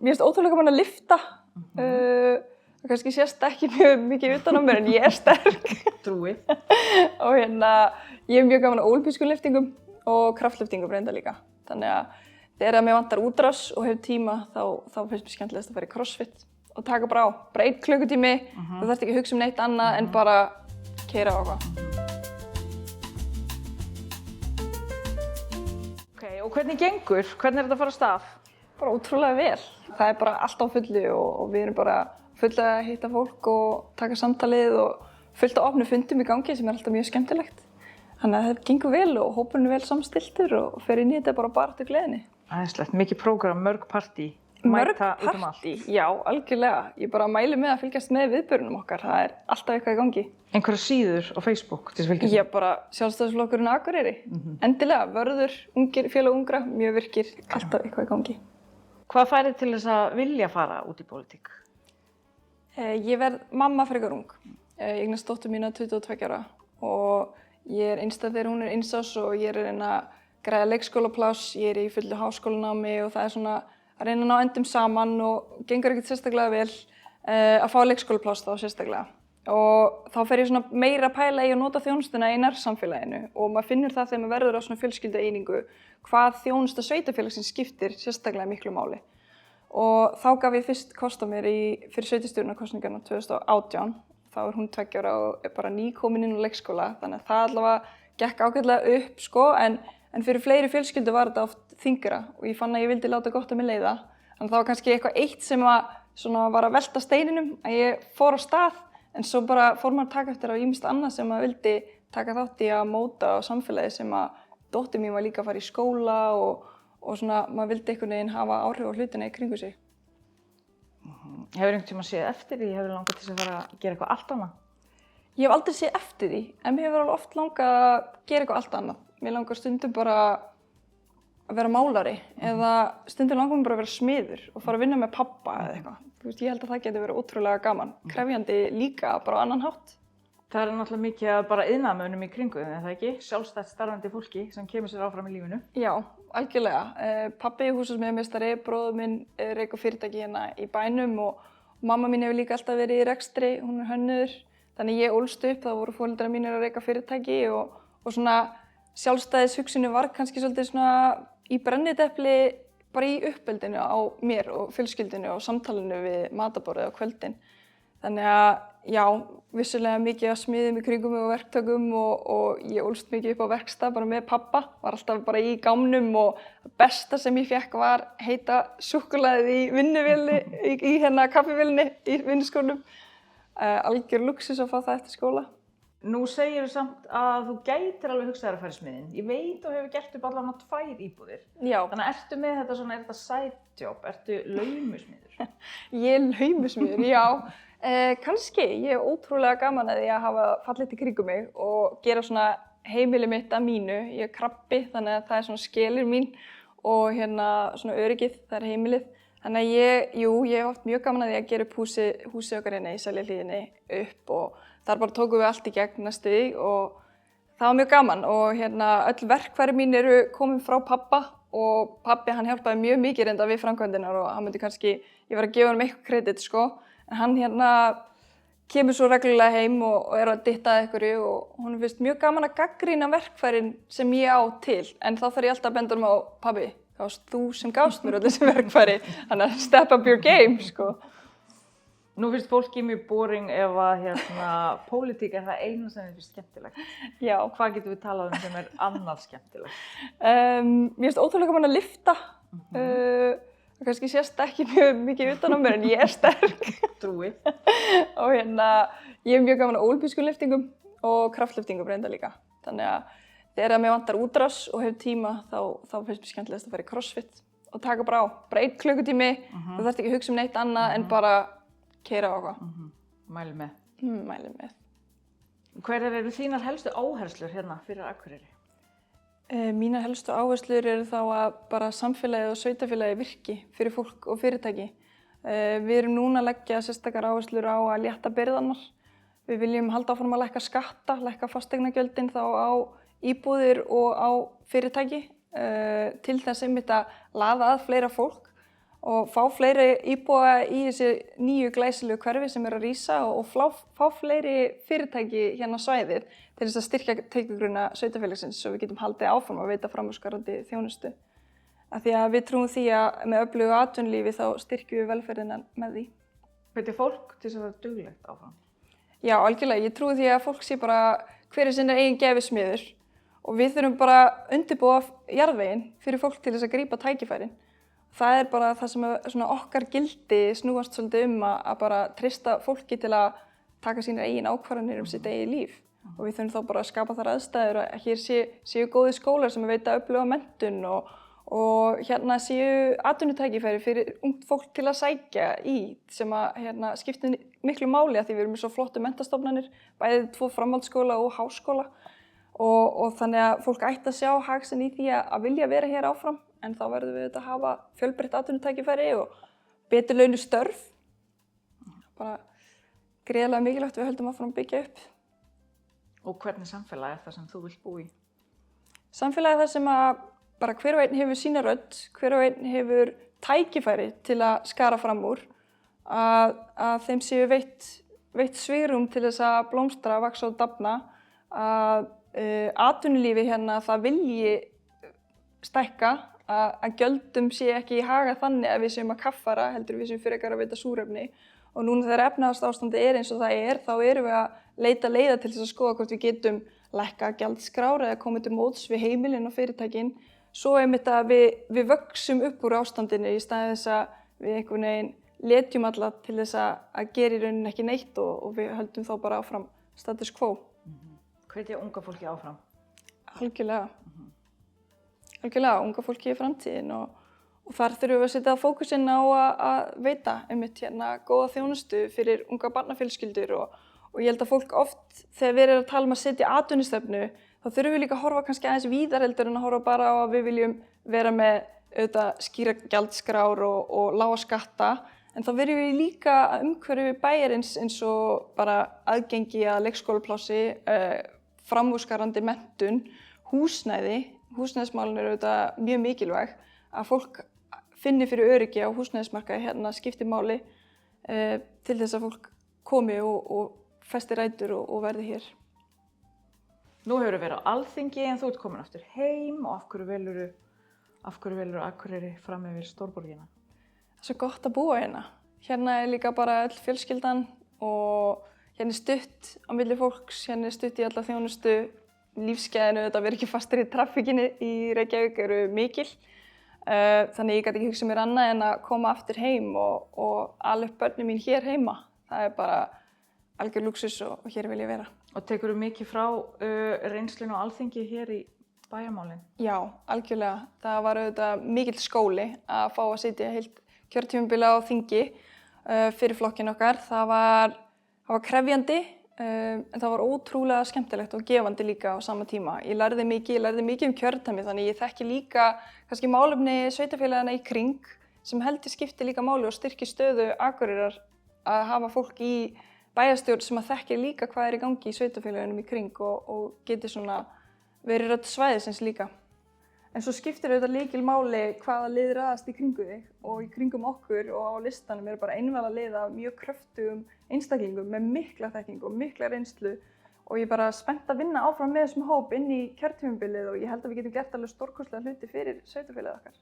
Mér finnst ótrúlega gaman að lyfta. Það kannski sést ekki mjög mikið utan á mér en ég sterk. Trúi. Og ég mjög gaman að ólympískum lyftingum og kraftlyftingum reynda líka. Þannig að þegar mér vantar útrás og hef tíma þá finnst mér skemmtilegast að fara í crossfit og taka bara á. Bara 1 klukkutími, þú þarft ekki að hugsa neitt annað en bara keyra á eitthvað. Ok, og hvernig gengur? Hvernig þetta að fara af stað? Bara ótrúlega vel. Það bara allt á fullu og við erum bara fullt að hitta fólk og taka samtalið og fullt af opnum fundum í gangi sem alltaf mjög skemmtilegt. Þannig að þetta gengur vel og hópurinn er vel samstilltur og fer inn í þetta bara til gleðinni. Æðislegt, mikið prógram, mörg partí. Mörg partí, já, algjörlega. Ég bara mæli með að fylgjast með viðburðunum okkar. Það alltaf eitthvað í gangi. Einhverjar síður á Facebook til þess að fylgjast? Ég bara Sjálfstæðisflokkurinn Akureyri. Endilega, vörður, félag ungra, mjög virkir, alltaf eitthvað í gangi. Hvað færið til þess að vilja fara út í pólitík? Ég verð mamma frekar ung. Ég eignast dóttur mína 22 ára og ég einstæð þegar hún 1 árs og ég að reyna að græða leikskólapláss, ég í fullu háskólanámi og það svona að reyna að ná endum saman og gengur ekkert sérstaklega vel að fá leikskólapláss þá sérstaklega. Og þá fer ég svona meira að pæla í að nota þjónustuna í nærsamfélaginu og maður finnur það þegar maður verður á svona fjölskyldueiningu hvað þjónusta sveitarfélagsins skiptir sérstaklega miklu máli. Og þá gaf ég fyrst kost á mér fyrir sveitarstjórnarkosningarnar 2018. Þá hún 2 ára og bara nýkomin inn á leikskóla, þannig að það allavega gekk ágætlega upp sko, en fyrir fleiri fjölskyldur var þetta oft þyngra og ég fann að ég vildi láta gott að mig leiða. Þannig að það var kannski eitthvað eitt sem var að velta steininum, að ég fór á stað, en svo bara fór maður að taka eftir á ýmist annað sem maður vildi taka þátt í að móta á samfélagi sem að dóttir mín var líka að fara í skóla og svona maður vildi einhvern veginn hafa áhrif á hlutina í kringu sig. Hefur einhvern tíma séð eftir því? Hefur langað til að fara að gera eitthvað allt annað? Ég hef aldrei séð eftir því, en mér hefur alveg oft langað að gera eitthvað allt annað. Mér langar stundum bara að vera málari eða stundum langar mér bara að vera smiður og fara að vinna með pabba eða eitthvað. Ég held að það geti verið ótrúlega gaman. Krefjandi líka bara á annan hátt. Það náttúrulega mikið bara iðnaðarmönnum í kringu, er það ekki? Sjálfstætt starfandi fólki sem kemur sér áfram í lífinu. Já, algjörlega. Pabbi er húsasmíðameistari, bróðir minn rekur fyrirtæki hérna í bænum og mamma mín hefur líka alltaf verið í rekstri, hún er hönnuður. Þannig ég ólst upp, þá voru foreldrar mínir að reka fyrirtæki og svona sjálfstæðishugsunin var kannski svolítið svona í brennidepli bara í uppeldinu á mér og fjölskyldinu og samtalinu við matarborðið á kvöldin. Þannig að já, vissulega mikið að smiðum í kringum og verktökum og ég ólst mikið upp á verkstað bara með pabba, var alltaf bara í gámnum og það besta sem ég fékk var heita súkkulaðið í vinnuvélni, í kaffivélni í vinnuskólnum. Algjör luxus að fá það eftir skóla. Nú segir þú samt að þú gætir alveg hugsað að fara í smiðinn. Ég veit þú hefur gert upp allavega 2 íbúðir. Já. Þannig að ertu með þetta svona, er þetta side job? Ertu laumusmiður? Ég er laumusmiður, já. Kannski. Ég er ótrúlega gaman að því að hafa fallið til kringum mig og gera svona heimili mitt að mínu. Ég er krabbi, þannig að það er svona skelir mín og svona öryggið, það er heimilið. Þannig að ég hef haft mjög gaman að því að gera upp húsið okkar hérna í Seljahlíðinni upp og þar bara tókum við allt í gegn næstu því og það var mjög gaman og öll verkfæri mín eru komin frá pabba og pabbi hann hjálpaði mjög mikið reynda við framkvæmdirnar og hann myndi kannski, ég var að gefa hann eitthvað kredit sko, en hann kemur svo reglulega heim og er að dytta að einhverju og honum finnst mjög gaman að gagnrýna verkfærin sem ég á til, en þá þarf ég alltaf að benda honum á pabbi. Það varst þú sem gafst mér öll þessi verkfæri, þannig að step up your game, sko. Nú finnst fólki mjög boring ef að pólitík er það eina sem þið finnst skemmtilegt. Já. Hvað getum við talað sem er annað skemmtilegt? Mér finnst ótrúlega gaman að lyfta. Það kannski sést ekki mjög mikið utan á mér en ég er sterk. Trúi. Og ég er mjög gaman að ólympískum lyftingum og kraftlyftingum reynda líka. Þannig að þegar mér vantar útrás og hef tíma þá finnst mér skemmtilegast að fara í crossfit og taka bara á. Bara 1 klukkutími, þú þarft ekki að hugsa neitt annað en bara keyra á eitthvað. Mæli með. Mæli með. Hverjar eru þínar helstu áherslur hérna fyrir Akureyri? Mínar helstu áherslur eru þá að bara samfélagið og sveitarfélagið virki fyrir fólk og fyrirtæki. Við erum núna að leggja sérstakar áherslur á að létta byrðarnar. Við viljum halda áfram að lækka skatta, lækka fasteignagjöldin þá á íbúðir og á fyrirtæki til þess einmitt að laða að fleira fólk og fá fleiri íbúa í þessi nýju glæsilegu hverfi sem að rísa og fá fleiri fyrirtæki hérna á svæðið til þess að styrkja tekjugrunna sveitarfélagsins svo við getum haldið áfram að veita framúrskarandi þjónustu. Af því að við trúum því að með öflugu atvinnulífi þá styrkjum við velferðina með því. Hvetja fólk til þess að vera duglegt áfram? Já, algjörlega. Ég trúi því að fólk sé bara hver sinna eigin gefismiður og við þurfum bara að undirbúa jarðveginn fyrir fólk til þess að grípa tækifærin. Það er bara það sem svona okkar gildi snúast svolítið að bara treysta fólki til að taka sínar eigin ákvarðanir sitt eigið líf. Og við þurfum þá bara að skapa þar aðstæður að hér séu góðir skólar sem veita öfluga menntun og hérna séu atvinnutækifæri fyrir ungt fólk til að sækja í sem að skiptir miklu máli að því við erum með svo flottu menntastofnanir, bæði 2 framhaldsskóla og háskóla og þannig að fólk ætti að sjá hag sinn í því að vilja vera hér áfram en þá verðum við að hafa fjölbreytt atvinnutækifæri og betur launuð störf. Bara gríðarlega mikilvægt við höldum áfram að byggja upp. Og hvernig samfélag er það sem þú vilt búa í? Samfélag er það sem að bara hver og einn hefur sína rödd, hver og einn hefur tækifæri til að skara fram úr, að þeim séu veitt svigrúm til þess að blómstra, vaxa og dafna, að atvinnulífi hérna það vilji stækka, að gjöldum sé ekki í haga þannig að við séum að kaffara, heldur við séum frekar að veita súrefni. Og núna þegar efnahagsástandið er eins og það er, þá erum við að leita leiða til þess að skoða hvort við getum lækkað gjaldskrár eða komið til móts við heimilin og fyrirtækin. Svo einmitt að við vöxum upp úr ástandinu í staðið þess að við einhvern veginn letjum alla til þess að gera í rauninni ekki neitt og við höldum þá bara áfram status quo. Hvetja unga fólki áfram? Algjörlega. Algjörlega, unga fólki í framtíðin og þar þurfum við að setja fókusinn á að veita einmitt hérna góða þjónustu fyrir unga barnafjölskyldur og ég held að fólk oft þegar við erum að tala um að setja atvinnustefnu þá þurfum við líka að horfa kannski aðeins víðar heldur en að horfa bara á að við viljum vera með auðvitað skýra gjaldskrár og lága skatta en þá verðum við líka að umhverfi bæjarins eins og bara aðgengi að leikskólaplássi, framúrskarandi menntun, húsnæðismálin eru auðvitað mjög mikilvæg að fólk finni fyrir öryggi á húsnæðismarkaði hérna skiptir máli til þess að fólk komi og festi rætur og verði hér. Nú hefur þú verið á Alþingi en þú ert komin aftur heim og af hverju velurðu Akureyri fram yfir stórborgina? Það er svo gott að búa hérna. Hérna er líka bara öll fjölskyldan og hérna er stutt á milli fólks, hérna er stutt í alla þjónustu, lífsgæðinu þetta vera ekki fastur í traffíkinni í Reykjavík eru mikil. Þannig ég gæti ekki hugsað mér annað en að koma aftur heim og ala upp börnin mín hér heima. Það er bara algjör lúxus og hér vil ég vera. Og tekurðu mikið frá reynslinu á Alþingi hér í bæjarmálin? Já, algjörlega. Það var auðvitað mikill skóli að fá að sitja heilt kjörtímabila á þingi fyrir flokkinn okkar. Það var krefjandi en það var ótrúlega skemmtilegt og gefandi líka á sama tíma. Ég lærði mikið um kjördæmi þannig ég þekki líka kannski málefni sveitarfélagana í kring sem held ég skipti líka máli og styrki stöðu Akureyrar að hafa fólk í bæjarstjórn sem að þekkja líka hvað er í gangi í sveitarfélagunum í kring og geti svona verið rödd svæðisins líka. En svo skiptir auðvitað lykilmáli hvaða lið raðast í kringu þig og í kringum okkur og á listanum eru bara einvala lið af mjög kröftugum einstaklingum með mikla þekkingu og mikla reynslu og ég er bara spennt að vinna áfram með þessum hóp inn í kjörtímabilið og ég held að við getum gert alveg stórkostlega hluti fyrir sveitarfélagið okkar.